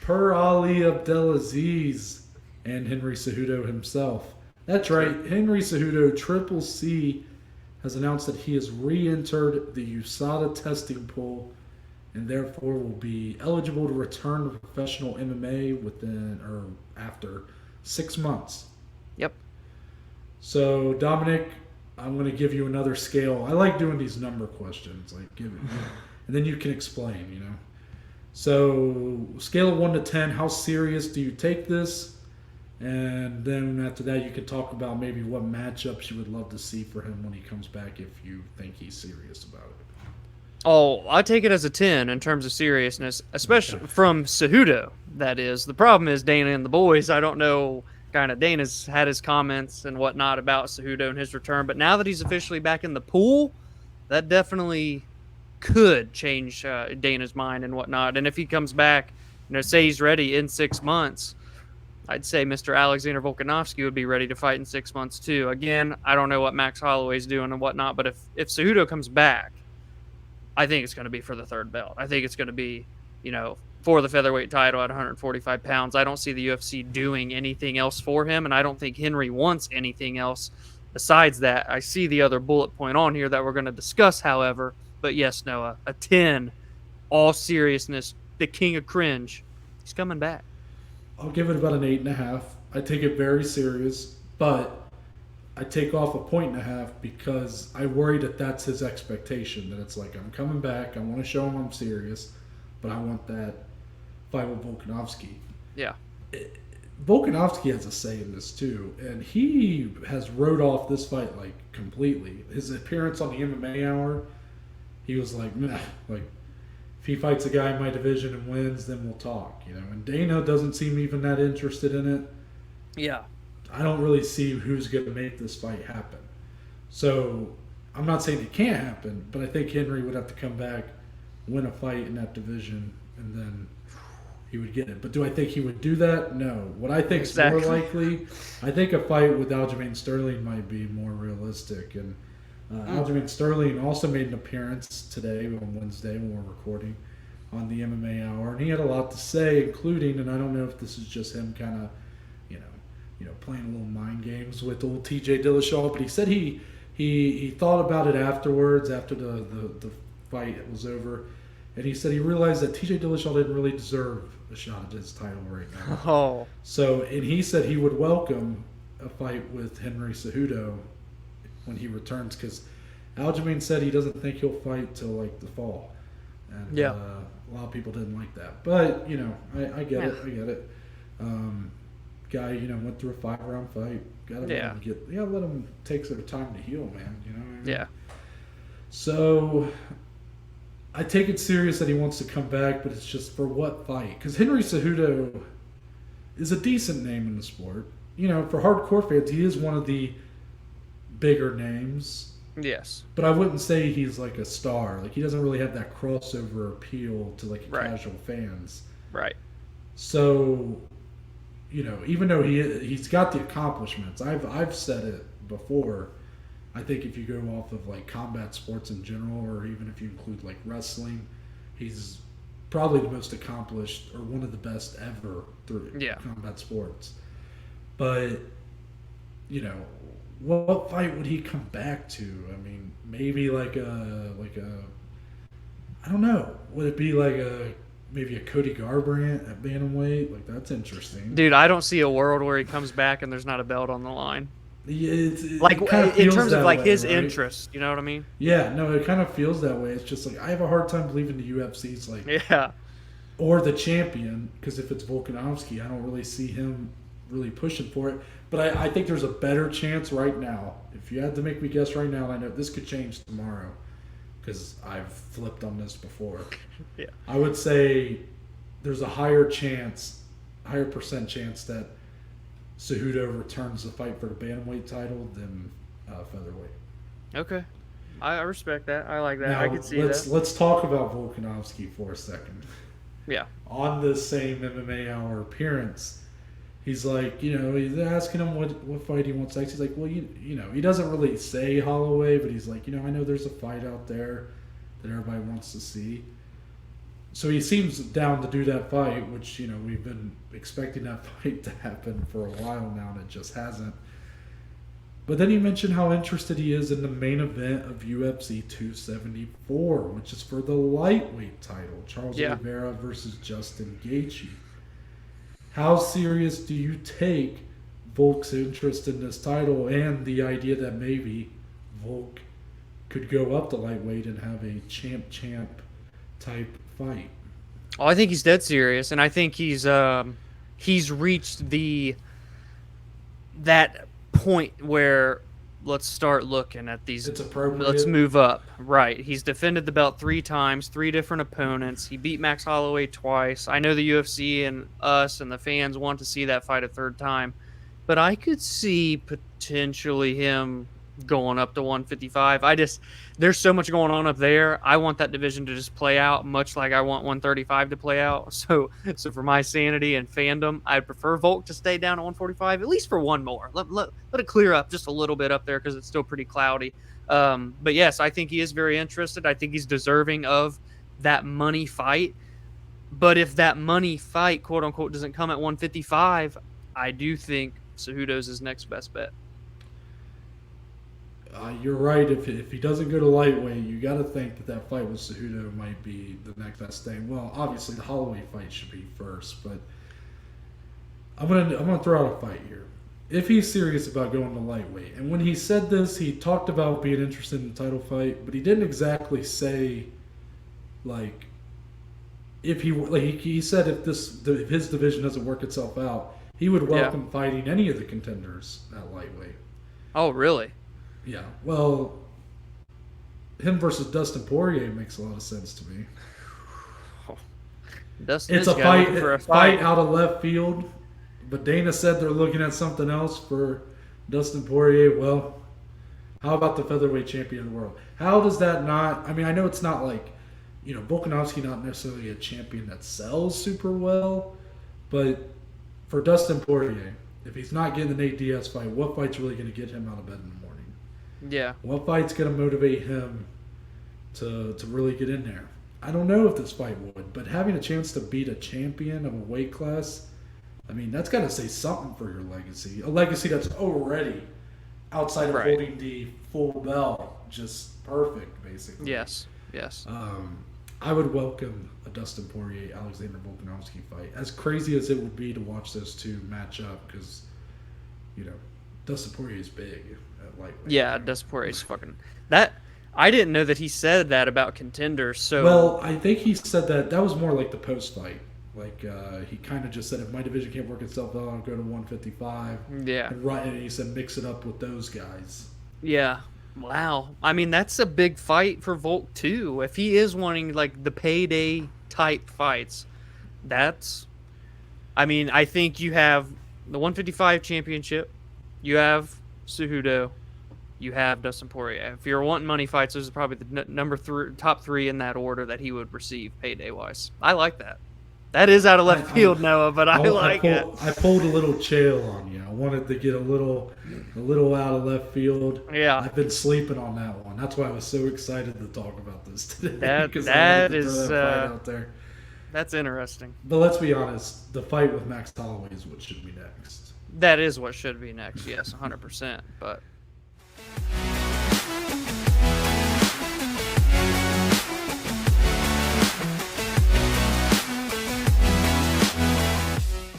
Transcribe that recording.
Per Ali Abdelaziz and Henry Cejudo himself. That's right. Henry Cejudo, Triple C, has announced that he has re-entered the USADA testing pool and therefore will be eligible to return to professional MMA within or after 6 months. Yep. So, Dominic, I'm going to give you another scale. I like doing these number questions, like give it, and then you can explain. So, scale of 1 to 10, how serious do you take this? And then after that, you could talk about maybe what matchups you would love to see for him when he comes back if you think he's serious about it. Oh, I take it as a 10 in terms of seriousness, especially from Cejudo, that is. The problem is Dana and the boys, I don't know, kind of Dana's had his comments and whatnot about Cejudo and his return, but now that he's officially back in the pool, that definitely could change Dana's mind and whatnot. And if he comes back, say he's ready in 6 months, I'd say Mr. Alexander Volkanovski would be ready to fight in 6 months too. Again, I don't know what Max Holloway's doing and whatnot, but if Cejudo comes back, I think it's going to be for the third belt. I think it's going to be, for the featherweight title at 145 pounds. I don't see the UFC doing anything else for him, and I don't think Henry wants anything else besides that. I see the other bullet point on here that we're going to discuss, however. But yes, Noah, a 10, all seriousness, the king of cringe. He's coming back. I'll give it about an 8.5. I take it very serious, but I take off a 1.5 because I worry that that's his expectation. That it's like, I'm coming back, I want to show him I'm serious, but I want that fight with Volkanovski. Yeah. Volkanovski has a say in this too, and he has wrote off this fight like completely. His appearance on the MMA Hour, he was like, nah, like if he fights a guy in my division and wins, then we'll talk, And Dana doesn't seem even that interested in it. Yeah. I don't really see who's going to make this fight happen. So I'm not saying it can't happen, but I think Henry would have to come back, win a fight in that division, and then he would get it. But do I think he would do that? No. What I think is more likely, I think a fight with Aljamain Sterling might be more realistic. And Aljamain Sterling also made an appearance today on Wednesday when we're recording on the MMA Hour, and he had a lot to say, including, and I don't know if this is just him kind of, playing a little mind games with old TJ Dillashaw, but he said he thought about it afterwards, after the fight was over, and he said he realized that TJ Dillashaw didn't really deserve a shot at his title right now. Oh. So, and he said he would welcome a fight with Henry Cejudo when he returns, because Aljamain said he doesn't think he'll fight till like the fall. And yeah. A lot of people didn't like that. But, I get it. I get it. Guy, went through a 5-round fight. Gotta let him take some time to heal, man. You know what I mean? Yeah. So I take it serious that he wants to come back, but it's just for what fight? Because Henry Cejudo is a decent name in the sport. For hardcore fans, he is one of the bigger names. Yes. But I wouldn't say he's like a star. Like, he doesn't really have that crossover appeal to like casual fans. Right. So, even though he's got the accomplishments, I've said it before. I think if you go off of like combat sports in general, or even if you include like wrestling, he's probably the most accomplished or one of the best ever through combat sports. But what fight would he come back to? I mean, maybe like a I don't know. Would it be like maybe a Cody Garbrandt at bantamweight? Like, that's interesting. Dude, I don't see a world where he comes back and there's not a belt on the line. Like, in terms of like his right? interest, you know what I mean? Yeah, no, it kind of feels that way. It's just like, I have a hard time believing the UFC's like, or the champion, because if it's Volkanovski, I don't really see him really pushing for it. But I think there's a better chance right now. If you had to make me guess right now, I know this could change tomorrow, because I've flipped on this before. Yeah. I would say there's a higher percent chance that Cejudo returns the fight for the bantamweight title than featherweight. Okay. I respect that. I like that. Now, I can see that. Let's talk about Volkanovski for a second. Yeah. On the same MMA Hour appearance, he's like, he's asking him what fight he wants next. He's like, well, he doesn't really say Holloway, but he's like, I know there's a fight out there that everybody wants to see. So he seems down to do that fight, which, we've been expecting that fight to happen for a while now, and it just hasn't. But then he mentioned how interested he is in the main event of UFC 274, which is for the lightweight title, Charles Oliveira versus Justin Gaethje. How serious do you take Volk's interest in this title and the idea that maybe Volk could go up to lightweight and have a champ type fight? Oh, I think he's dead serious, and I think he's reached that point where let's start looking at these. It's appropriate. Let's move up. Right. He's defended the belt 3 times, 3 different opponents. He beat Max Holloway twice. I know the UFC and us and the fans want to see that fight a 3rd time, but I could see potentially him going up to 155. There's so much going on up there. I want that division to just play out, much like I want 135 to play out. So for my sanity and fandom, I'd prefer Volk to stay down at 145, at least for one more. Let it clear up just a little bit up there because it's still pretty cloudy. But yes, I think he is very interested. I think he's deserving of that money fight. But if that money fight, quote unquote, doesn't come at 155, I do think Cejudo's his next best bet. You're right. If he doesn't go to lightweight, you got to think that fight with Cejudo might be the next best thing. Well, obviously the Holloway fight should be first, but I'm gonna throw out a fight here. If he's serious about going to lightweight, and when he said this, he talked about being interested in the title fight, but he didn't exactly say like if he said if his division doesn't work itself out, he would welcome fighting any of the contenders at lightweight. Oh, really? Yeah, well, him versus Dustin Poirier makes a lot of sense to me. Dustin it's a fight out of left field, but Dana said they're looking at something else for Dustin Poirier. Well, how about the featherweight champion of the world? How does that not? I mean, I know it's not like, Volkanovski not necessarily a champion that sells super well, but for Dustin Poirier, if he's not getting an Nate Diaz fight, what fight's really going to get him out of bed in the morning? Yeah. What fight's going to motivate him to really get in there? I don't know if this fight would, but having a chance to beat a champion of a weight class, I mean, that's got to say something for your legacy. A legacy that's already outside of holding the full belt, just perfect, basically. Yes. I would welcome a Dustin Poirier, Alexander Volkanovski fight. As crazy as it would be to watch those two match up, because, Dustin Poirier is big at lightweight. Yeah, Dustin Poirier is fucking that. I didn't know that he said that about contenders. So well, I think he said that was more like the post fight. Like he kind of just said, if my division can't work itself out, I'll go to 155. Yeah, and he said mix it up with those guys. Yeah. Wow. I mean, that's a big fight for Volk too. If he is wanting like the payday type fights, I think you have the 155 championship. You have Cejudo. You have Dustin Poirier. If you're wanting money fights, those are probably the top 3 in that order that he would receive payday-wise. I like that. That is out of left field, Noah, but I like it. I pulled a little chail on you. I wanted to get a little out of left field. Yeah. I've been sleeping on that one. That's why I was so excited to talk about this today. That is fight out there. That's interesting. But let's be honest, the fight with Max Holloway is what should be next. That is what should be next, yes, 100%. But